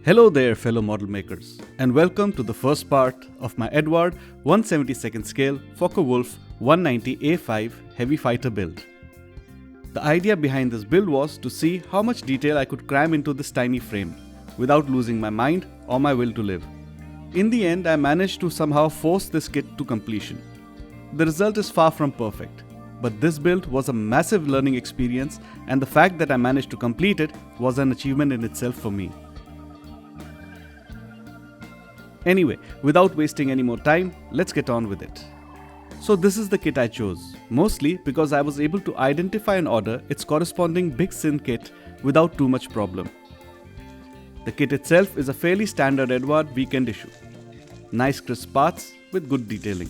Hello there, fellow model makers, and welcome to the first part of my Eduard 172nd scale Focke-Wulf 190A-5 heavy fighter build. The idea behind this build was to see how much detail I could cram into this tiny frame without losing my mind or my will to live. In the end, I managed to somehow force this kit to completion. The result is far from perfect, but this build was a massive learning experience, and the fact that I managed to complete it was an achievement in itself for me. Anyway, without wasting any more time, let's get on with it. So this is the kit I chose, mostly because I was able to identify and order its corresponding big sin kit without too much problem. The kit itself is a fairly standard Eduard weekend issue. Nice crisp parts with good detailing.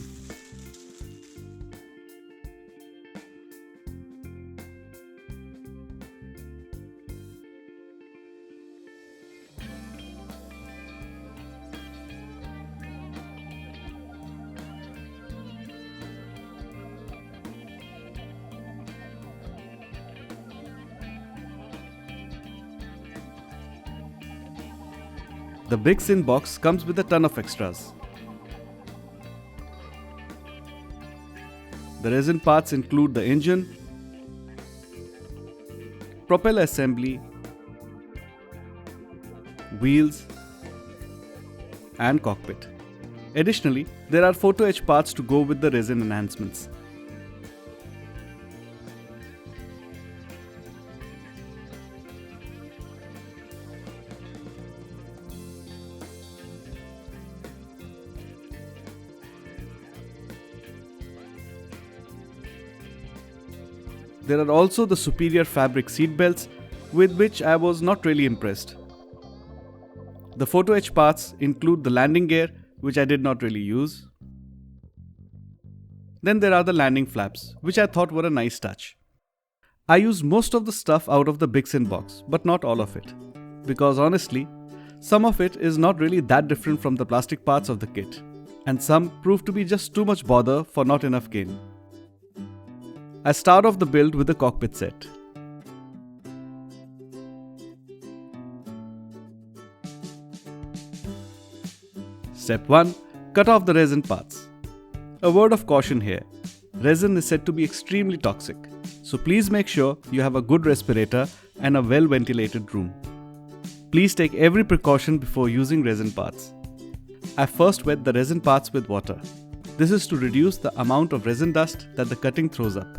The Big Sin box comes with a ton of extras. The resin parts include the engine, propeller assembly, wheels, and cockpit. Additionally, there are photo etch parts to go with the resin enhancements. There are also the superior fabric seat belts, with which I was not really impressed. The photo etch parts include the landing gear, which I did not really use. Then there are the landing flaps, which I thought were a nice touch. I used most of the stuff out of the Big Sin box, but not all of it. Because honestly, some of it is not really that different from the plastic parts of the kit, and some proved to be just too much bother for not enough gain. I start off the build with the cockpit set. Step 1. Cut off the resin parts. A word of caution here. Resin is said to be extremely toxic, so please make sure you have a good respirator and a well ventilated room. Please take every precaution before using resin parts. I first wet the resin parts with water. This is to reduce the amount of resin dust that the cutting throws up.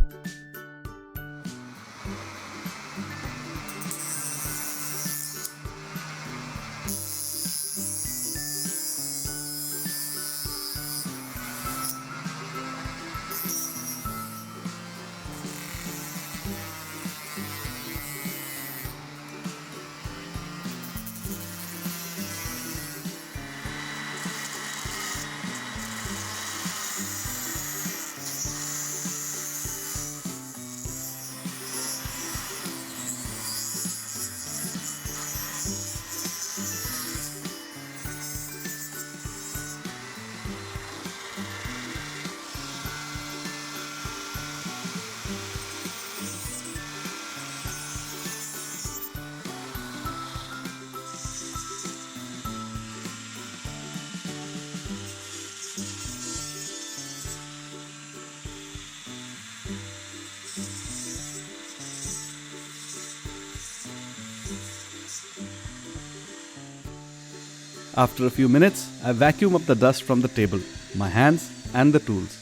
After a few minutes, I vacuum up the dust from the table, my hands and the tools.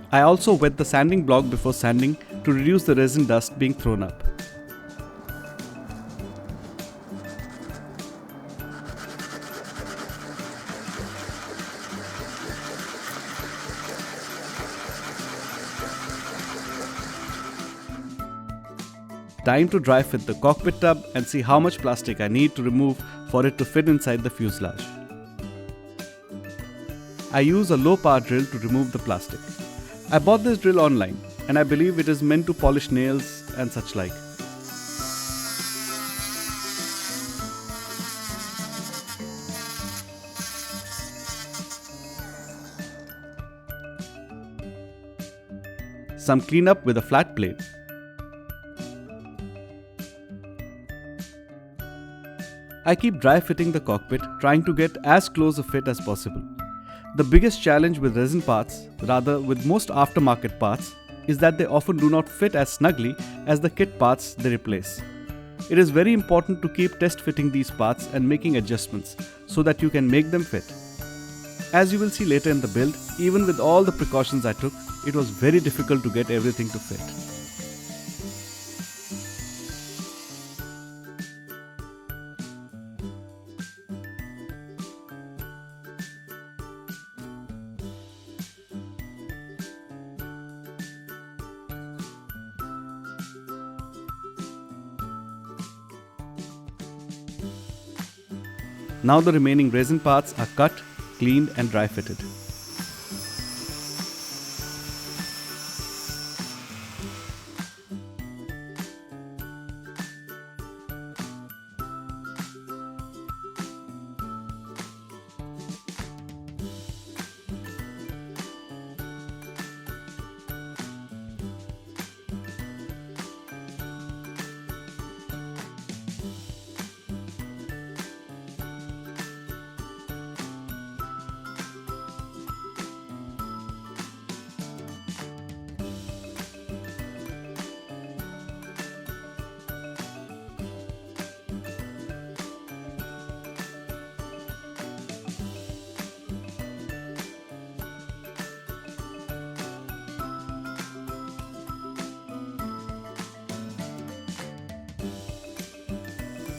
I also wet the sanding block before sanding to reduce the resin dust being thrown up. Time to dry fit the cockpit tub and see how much plastic I need to remove for it to fit inside the fuselage. I use a low power drill to remove the plastic. I bought this drill online and I believe it is meant to polish nails and such like. some cleanup with a flat plate. I keep dry fitting the cockpit, trying to get as close a fit as possible. The biggest challenge with resin parts, rather with most aftermarket parts, is that they often do not fit as snugly as the kit parts they replace. It is very important to keep test fitting these parts and making adjustments so that you can make them fit. As you will see later in the build, even with all the precautions I took, it was very difficult to get everything to fit. Now the remaining resin parts are cut, cleaned and dry fitted.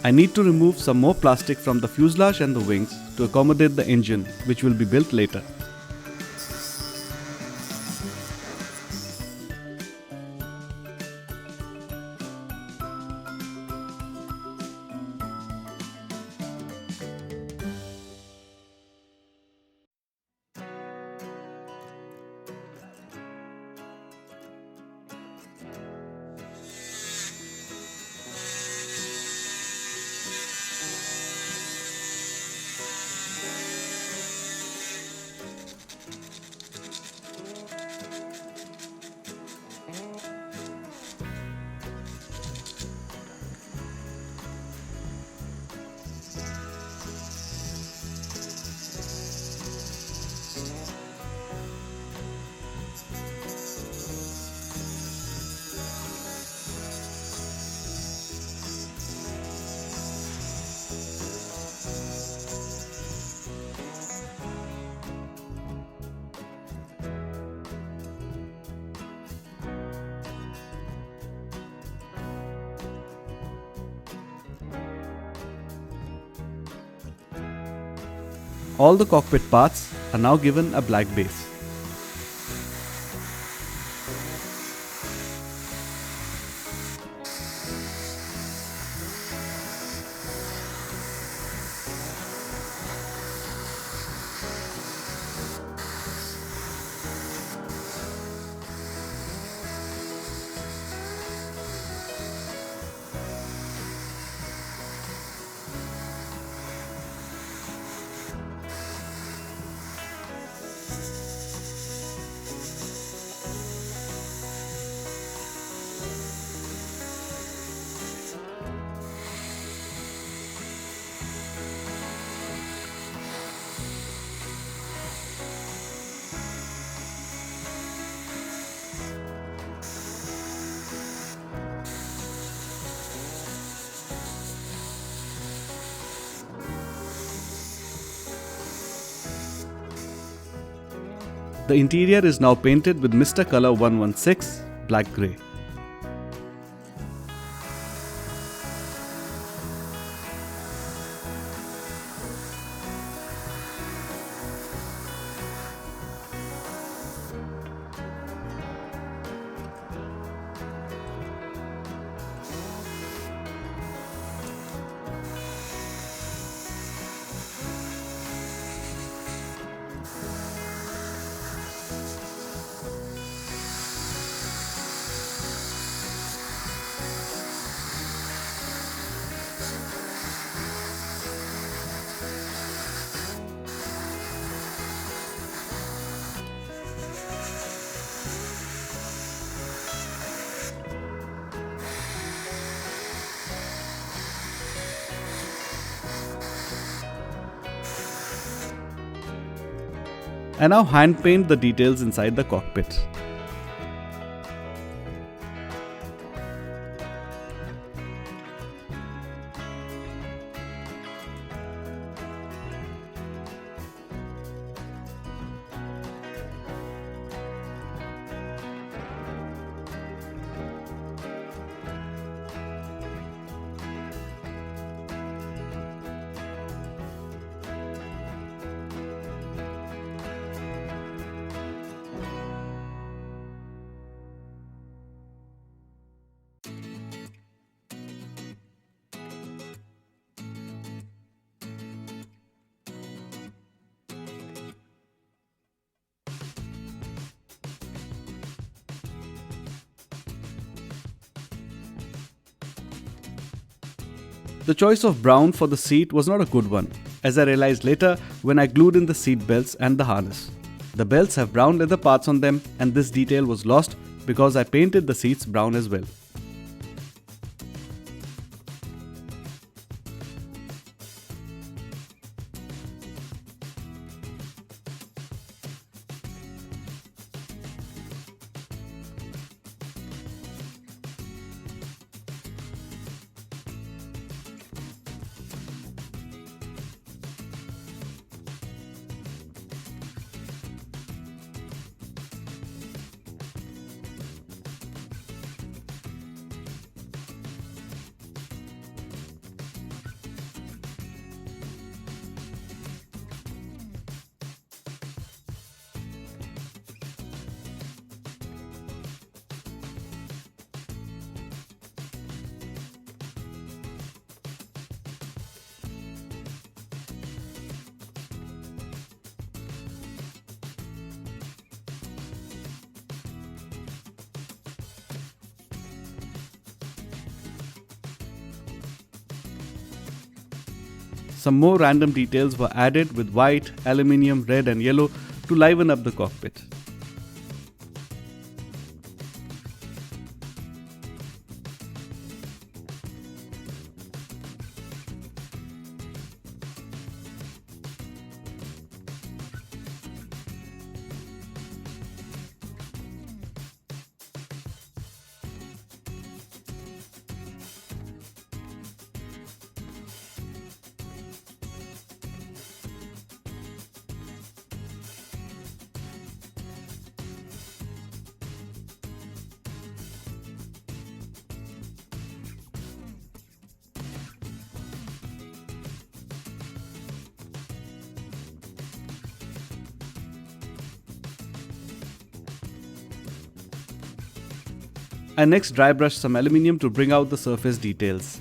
I need to remove some more plastic from the fuselage and the wings to accommodate the engine, which will be built later. All the cockpit parts are now given a black base. The interior is now painted with Mr. Color 116 black grey. and now hand paint the details inside the cockpit. The choice of brown for the seat was not a good one, as I realized later when I glued in the seat belts and the harness. The belts have brown leather parts on them, and this detail was lost because I painted the seats brown as well. Some more random details were added with white, aluminium, red and yellow to liven up the cockpit. I next dry brushed some aluminium to bring out the surface details.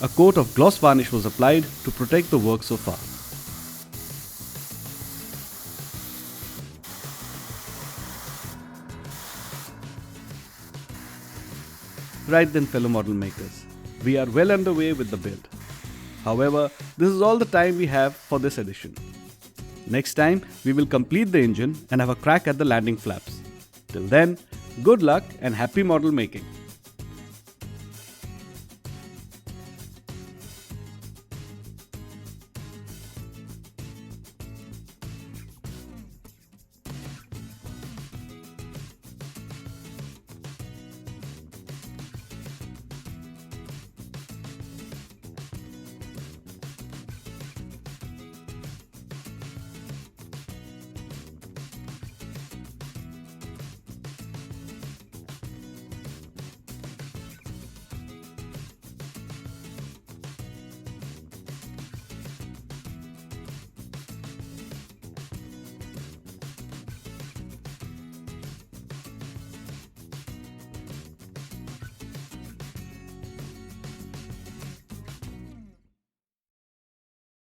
A coat of gloss varnish was applied to protect the work so far. Right then, fellow model makers, we are well underway with the build. However, this is all the time we have for this edition. Next time, we will complete the engine and have a crack at the landing flaps. Till then, good luck and happy model making.